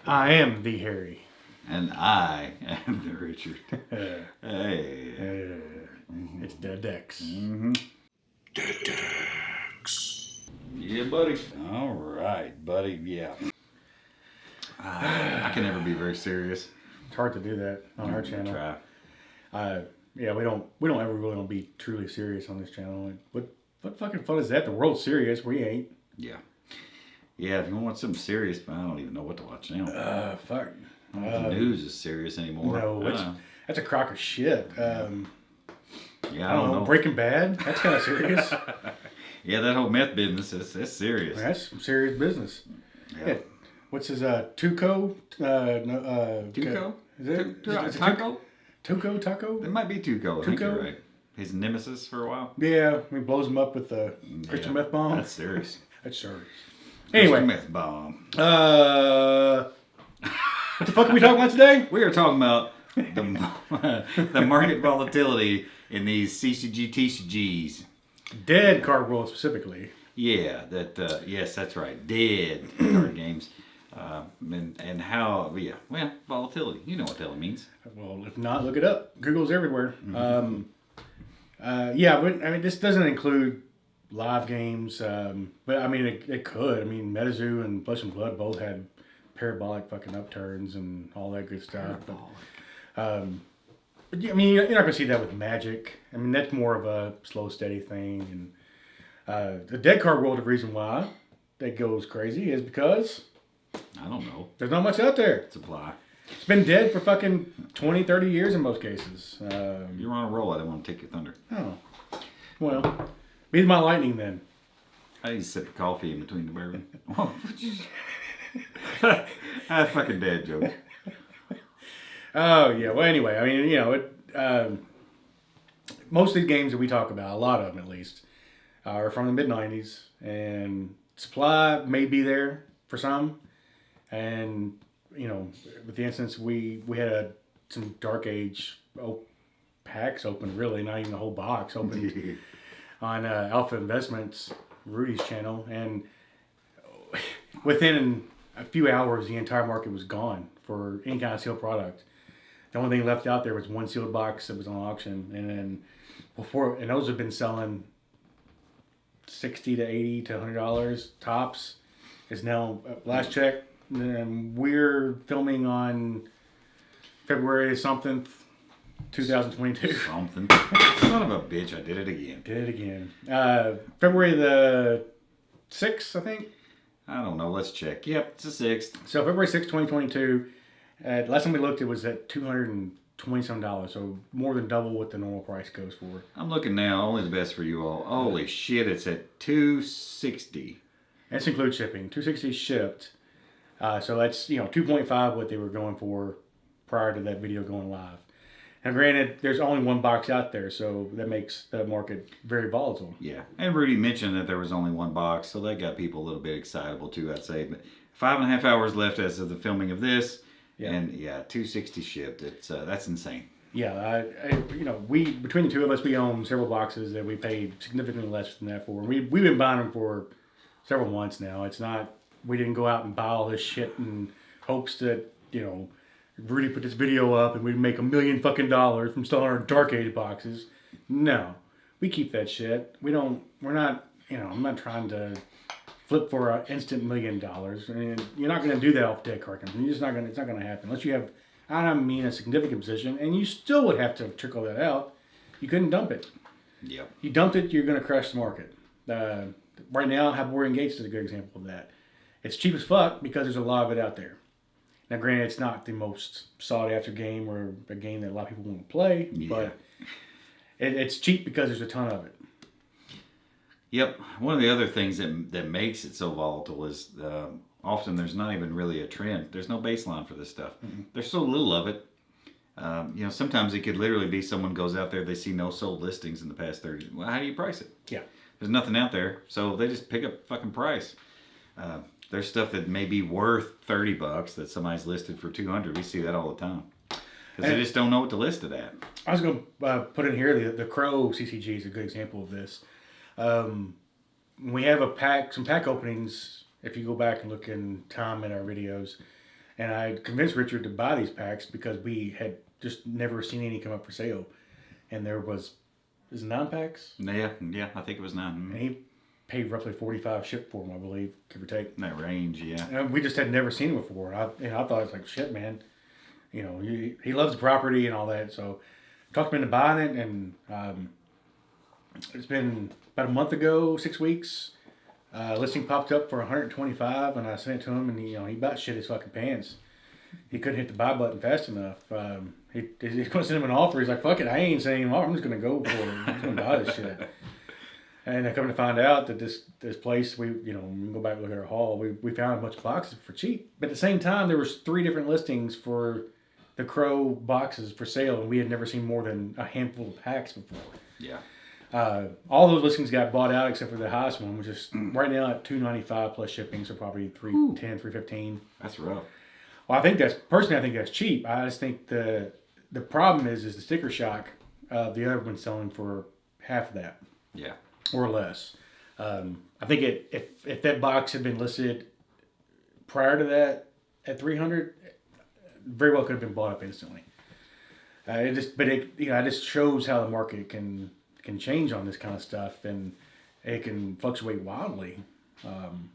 I am the Harry. And I am the Richard. Hey. It's Dead Dex. Mm-hmm. Dead Dex. Yeah, buddy. All right, buddy. Yeah. I can never be very serious. It's hard to do that on our channel. Try. Yeah, we don't ever really want to be truly serious on this channel. Like, what fucking fun is that? The world's serious. We ain't. Yeah. Yeah, if you want something serious, but I don't even know what to watch now. Fuck. I don't know if the news is serious anymore. No, that's a crock of shit. Yeah, I don't know. Breaking Bad? That's kind of serious. Yeah, that whole meth business, that's serious. That's some serious business. Yeah. What's his, Tuco? Tuco? Is it Taco? Taco? It might be Tuco. I think you're Tuco? right. His nemesis for a while. Yeah, he blows him up with the crystal meth bomb. That's serious. That's serious. Anyway. Anyway. Meth bomb. What the fuck are we talking about today? We are talking about the market volatility in these CCG, TCGs. Dead card world specifically. Yeah, yes, that's right. Dead card games. And how, well, volatility. You know what the hell it means. Well, if not, look it up. Google's everywhere. This doesn't include live games, but I mean, it could. I mean, MetaZoo and Flesh and Blood both had parabolic fucking upturns and all that good stuff. But I mean, you're not going to see that with Magic. I mean, that's more of a slow, steady thing. And the dead card world, the reason why that goes crazy is because I don't know. there's not much out there. Supply. It's been dead for fucking 20, 30 years in most cases. You're on a roll. I didn't want to take your thunder. Oh. Well, be my lightning then. I need to sip of coffee in between the bourbon. That's fucking dad joke. Oh, yeah. Well, anyway, I mean, most of the games that we talk about, a lot of them at least, are from the mid-90s. And supply may be there for some. And, with the instance, we had some Dark Age packs open, really, not even the whole box open on Alpha Investments, Rudy's channel. And within a few hours, the entire market was gone for any kind of sealed product. The only thing left out there was one sealed box that was on auction, and then those have been selling $60 to $80 to $100 tops. Is now last check, and we're filming on February something, 2022. Something. Son of a bitch! I did it again. Did it again. February the 6th, I think. I don't know. Let's check. Yep, it's the 6th. So February 6th, 2022. Last time we looked, it was at $220 some, so more than double what the normal price goes for. I'm looking now. Only the best for you all. Holy shit! It's at $260. This includes shipping. $260 shipped. So that's 2.5 what they were going for prior to that video going live. Now, granted, there's only one box out there, so that makes the market very volatile. Yeah, and Rudy mentioned that there was only one box, so that got people a little bit excitable too, I'd say. But 5.5 hours left as of the filming of this, and $260 shipped. That's insane. Yeah, we between the two of us, we own several boxes that we paid significantly less than that for. We've been buying them for several months now. It's not we didn't go out and buy all this shit in hopes that Rudy put this video up and we'd make $1 million fucking dollars from selling our Dark Age boxes. No, we keep that shit. We're not. I'm not trying to flip for an instant $1 million. I mean, you're not going to do that off dead card company. You're just not going. It's not going to happen unless you have. I don't mean a significant position, and you still would have to trickle that out. You couldn't dump it. Yep. You dumped it, you're going to crash the market. Right now, Borean Gates is a good example of that. It's cheap as fuck because there's a lot of it out there. Now, granted, it's not the most sought-after game or a game that a lot of people want to play, but it's cheap because there's a ton of it. Yep. One of the other things that makes it so volatile is often there's not even really a trend. There's no baseline for this stuff. Mm-hmm. There's so little of it. Sometimes it could literally be someone goes out there, they see no sold listings in the past 30. Well, how do you price it? Yeah. There's nothing out there, so they just pick up fucking price. There's stuff that may be worth $30 that somebody's listed for $200. We see that all the time because they just don't know what to list it at. I was going to put in here the Crow CCG is a good example of this. We have some pack openings. If you go back and look in time in our videos, And I convinced Richard to buy these packs because we had just never seen any come up for sale. And there was 9 packs? Yeah, I think it was 9. And he paid roughly 45 shipped for them, I believe, give or take. In that range, yeah. And we just had never seen him before. And I thought, it was like, shit, man. You know, he loves the property and all that. So talked him into buying it, and it's been about a month ago, 6 weeks. Listing popped up for 125, and I sent it to him, and he about shit his fucking pants. He couldn't hit the buy button fast enough. He's going to send him an offer. He's like, fuck it, I ain't saying an offer. I'm just going to go for it. I'm just going to buy this shit. And I come to find out that this place, we can go back and look at our haul. We found a bunch of boxes for cheap. But at the same time, there was 3 different listings for the Crow boxes for sale, and we had never seen more than a handful of packs before. Yeah. All those listings got bought out except for the highest one, which is right now at $295 plus shipping, so probably $310, $315. That's rough. Well, I think that's cheap. I just think the problem is the sticker shock. The other one's selling for half of that. Yeah. Or less. I think if that box had been listed prior to that at $300, very well could have been bought up instantly. It just shows how the market can change on this kind of stuff, and it can fluctuate wildly, from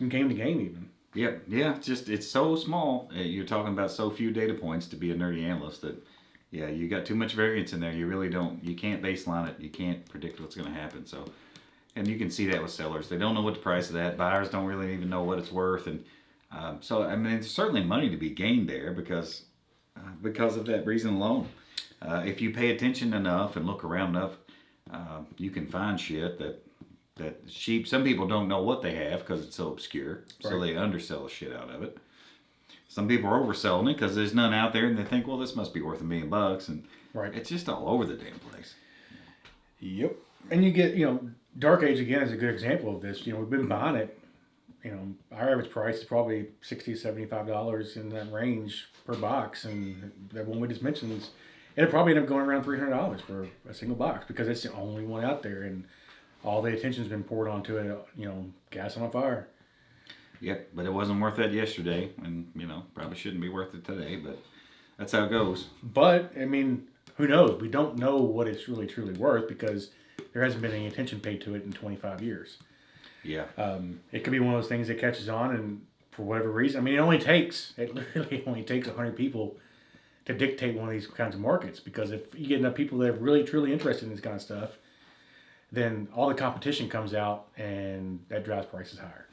game to game even. Yeah. It's so small. You're talking about so few data points to be a nerdy analyst that, yeah, you got too much variance in there. You really don't. You can't baseline it. You can't predict what's going to happen. So, and you can see that with sellers. They don't know what the price of that. Buyers don't really even know what it's worth, and so I mean, there's certainly money to be gained there because of that reason alone. If you pay attention enough and look around enough, you can find shit that cheap. Some people don't know what they have because it's so obscure, so they undersell the shit out of it. Some people are overselling it because there's none out there, and they think, well, this must be worth $1 million, and it's just all over the damn place. Yep. And you get, Dark Age again is a good example of this. We've been buying it. Our average price is probably $60, $75 in that range per box, and that one we just mentioned, it'll probably end up going around $300 for a single box because it's the only one out there, and all the attention's been poured onto it. Gas on a fire. Yep, but it wasn't worth that yesterday, and probably shouldn't be worth it today. But that's how it goes. But I mean, who knows? We don't know what it's really truly worth because there hasn't been any attention paid to it in 25 years. Yeah. It could be one of those things that catches on, and for whatever reason, I mean, it literally only takes 100 people to dictate one of these kinds of markets. Because if you get enough people that are really truly interested in this kind of stuff, then all the competition comes out, and that drives prices higher.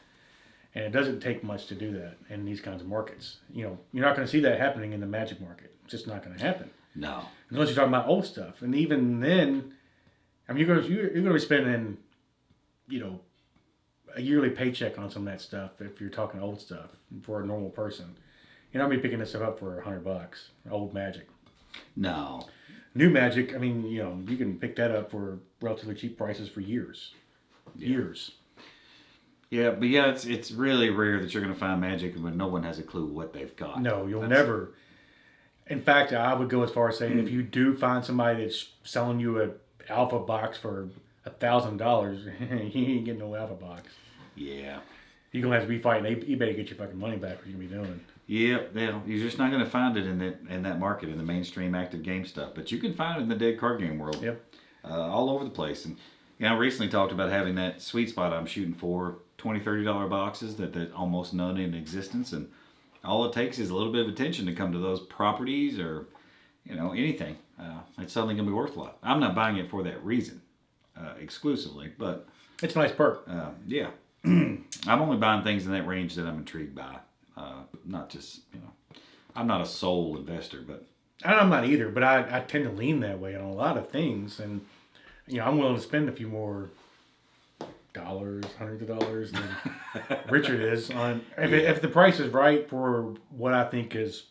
And it doesn't take much to do that in these kinds of markets. You're not going to see that happening in the Magic market. It's just not going to happen. No. Unless you're talking about old stuff, and even then, I mean, you're going to be spending, a yearly paycheck on some of that stuff if you're talking old stuff for a normal person. You're not going to be picking this stuff up for $100. Old Magic. No. New Magic, I mean, you can pick that up for relatively cheap prices for years. Yeah. Years. Yeah, but yeah, it's really rare that you're going to find Magic when no one has a clue what they've got. No, you'll never. In fact, I would go as far as saying if you do find somebody that's selling you an alpha box for $1,000, you ain't getting no alpha box. Yeah. You're going to have to be fighting eBay to get your fucking money back. What you're going to be doing. Yeah, you're just not going to find it in that market, in the mainstream active game stuff. But you can find it in the dead card game world. Yep. All over the place. And I recently talked about having that sweet spot I'm shooting for, $20, $30 boxes that almost none in existence. And all it takes is a little bit of attention to come to those properties or, anything. It's suddenly going to be worth a lot. I'm not buying it for that reason exclusively, but... It's a nice perk. Yeah. I'm only buying things in that range that I'm intrigued by. Not just, I'm not a sole investor, but... I'm not either, but I tend to lean that way on a lot of things. And, I'm willing to spend a few more dollars, hundreds of dollars than Richard is on... If the price is right for what I think is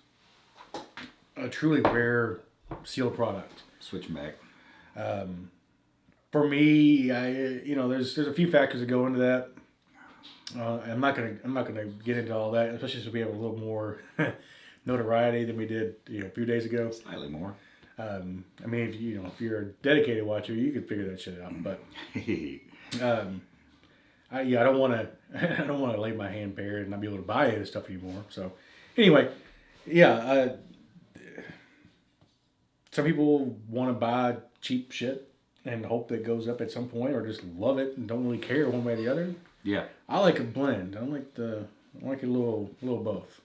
a truly rare sealed product. Switch back. For me, there's a few factors that go into that. I'm not gonna get into all that, especially since we have a little more notoriety than we did a few days ago. Slightly more. I mean, if you're a dedicated watcher, you can figure that shit out. But I don't want to lay my hand bare and not be able to buy this stuff anymore. So Anyway, yeah. Some people want to buy cheap shit and hope that it goes up at some point, or just love it and don't really care one way or the other. Yeah. I like a blend. I like a little both.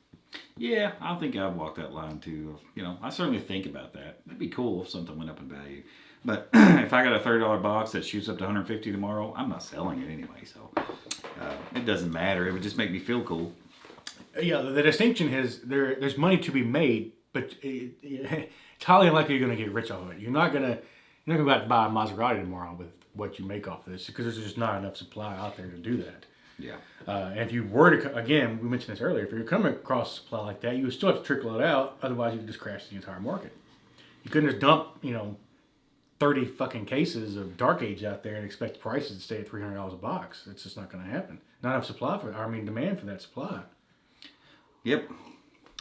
Yeah, I think I'd walk that line too. You know, I certainly think about that. It'd be cool if something went up in value. But if I got a $30 box that shoots up to 150 tomorrow, I'm not selling it anyway. So it doesn't matter. It would just make me feel cool. Yeah, the distinction is there's money to be made, but it's highly unlikely you're going to get rich off of it. You're not going to go out to buy a Maserati tomorrow with what you make off of this, because there's just not enough supply out there to do that. Yeah. And if you were to, again, we mentioned this earlier, if you're coming across a supply like that, you would still have to trickle it out. Otherwise, you would just crash the entire market. You couldn't just dump, 30 fucking cases of Dark Age out there and expect prices to stay at $300 a box. It's just not going to happen. Not enough demand for that supply. Yep.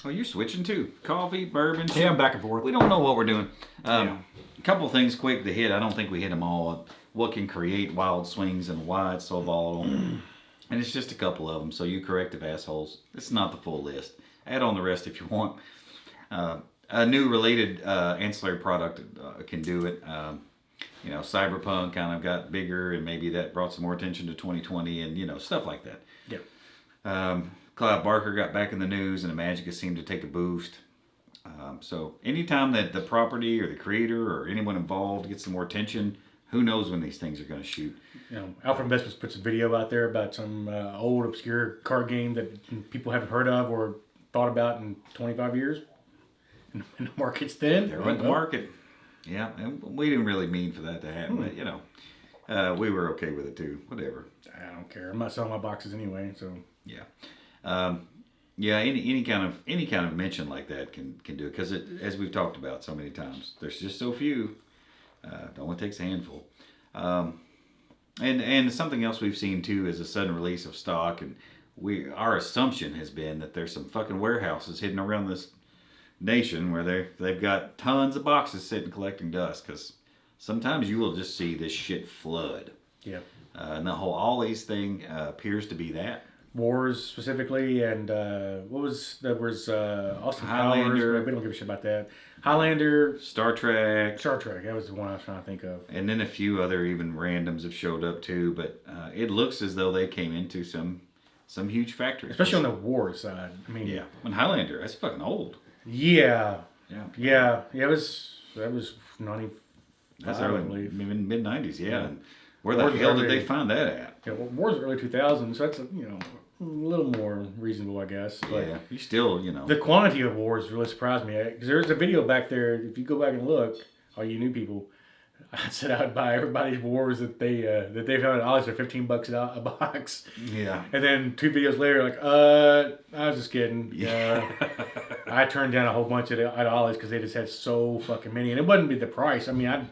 Oh, you're switching too. Coffee, bourbon. Yeah, I'm back and forth. We don't know what we're doing. Yeah. A couple of things quick to hit. I don't think we hit them all. What can create wild swings and why it's so volatile. And it's just a couple of them. So you corrective assholes. It's not the full list. Add on the rest if you want. A new related ancillary product can do it. Cyberpunk kind of got bigger, and maybe that brought some more attention to 2020 and, stuff like that. Yeah. Clive Barker got back in the news, and the Magicka seemed to take a boost. So anytime that the property or the creator or anyone involved gets some more attention, who knows when these things are going to shoot. Alpha Investments puts a video out there about some old obscure card game that people haven't heard of or thought about in 25 years. And the market's thin. There went the market. Yeah, and we didn't really mean for that to happen, but we were okay with it too. Whatever. I don't care. I'm not selling my boxes anyway, so yeah. Any kind of mention like that can do it, because as we've talked about so many times, there's just so few. It only takes a handful. And something else we've seen too is a sudden release of stock, and our assumption has been that there's some fucking warehouses hidden around this nation where they've got tons of boxes sitting collecting dust, because sometimes you will just see this shit flood. Yeah. And the whole Ollie's thing appears to be that. Wars specifically, and there was Austin Highlander. Powers. We don't give a shit about that. Highlander, Star Trek. That was the one I was trying to think of. And then a few other even randoms have showed up too, but it looks as though they came into some huge factories. Especially on the war side. I mean, yeah. And Highlander, that's fucking old. Yeah. Yeah. That was 95. That's early, mid 90s. Yeah. And where War's the hell early, did they find that at? Yeah, well, War's early 2000s, so that's a little more reasonable, I guess. But yeah. You still, the quantity of wars really surprised me, because there's a video back there. If you go back and look, all you new people, I said I would buy everybody's wars that they found at Ollie's for $15 a box. Yeah. And then 2 videos later, like, I was just kidding. Yeah. I turned down a whole bunch at Ollie's because they just had so fucking many, and it wouldn't be the price. I mean,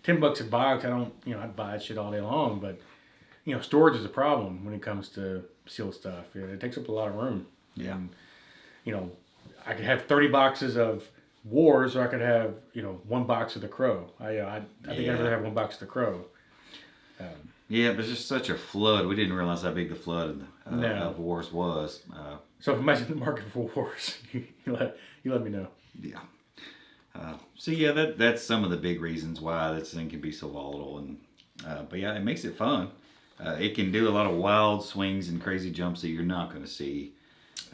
$10 a box. I don't, I'd buy that shit all day long, but storage is a problem when it comes to sealed stuff. It takes up a lot of room. Yeah. And, I could have 30 boxes of Wars, or I could have 1 box of the Crow. I think I'd rather have 1 box of the Crow. Yeah, but it's just such a flood. We didn't realize how big the flood of Wars was. So if I'm in the market for Wars, you let me know. Yeah. That's some of the big reasons why this thing can be so volatile, and but yeah, it makes it fun. It can do a lot of wild swings and crazy jumps that you're not going to see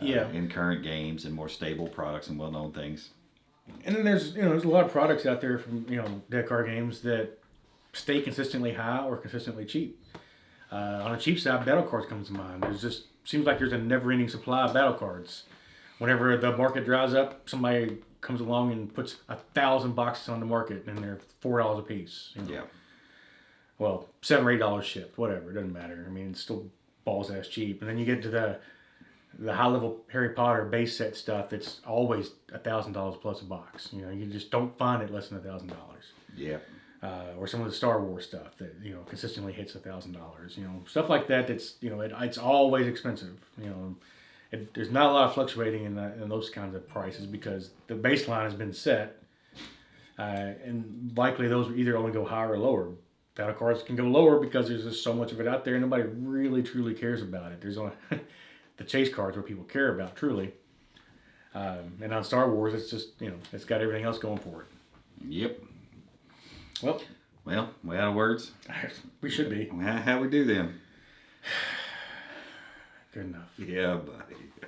in current games and more stable products and well-known things. And then there's a lot of products out there from dead card games that stay consistently high or consistently cheap. On a cheap side, battle cards comes to mind. Seems like there's a never-ending supply of battle cards. Whenever the market dries up, somebody comes along and puts 1,000 boxes on the market, and they're $4 a piece. Yeah. Well, $7 or $8 shipped, whatever. It doesn't matter. I mean, it's still balls ass cheap. And then you get to the high level Harry Potter base set stuff that's always $1,000 plus a box. You just don't find it less than $1,000. Yeah. Or some of the Star Wars stuff that consistently hits $1,000. Stuff like that. That's it's always expensive. There's not a lot of fluctuating in those kinds of prices because the baseline has been set, and likely those will either only go higher or lower. Battle cards can go lower because there's just so much of it out there, and nobody really truly cares about it. There's only the chase cards where people care about truly. And on Star Wars, it's just, it's got everything else going for it. Yep. Well, We out of words? we should be. How we do then? Good enough. Yeah, buddy.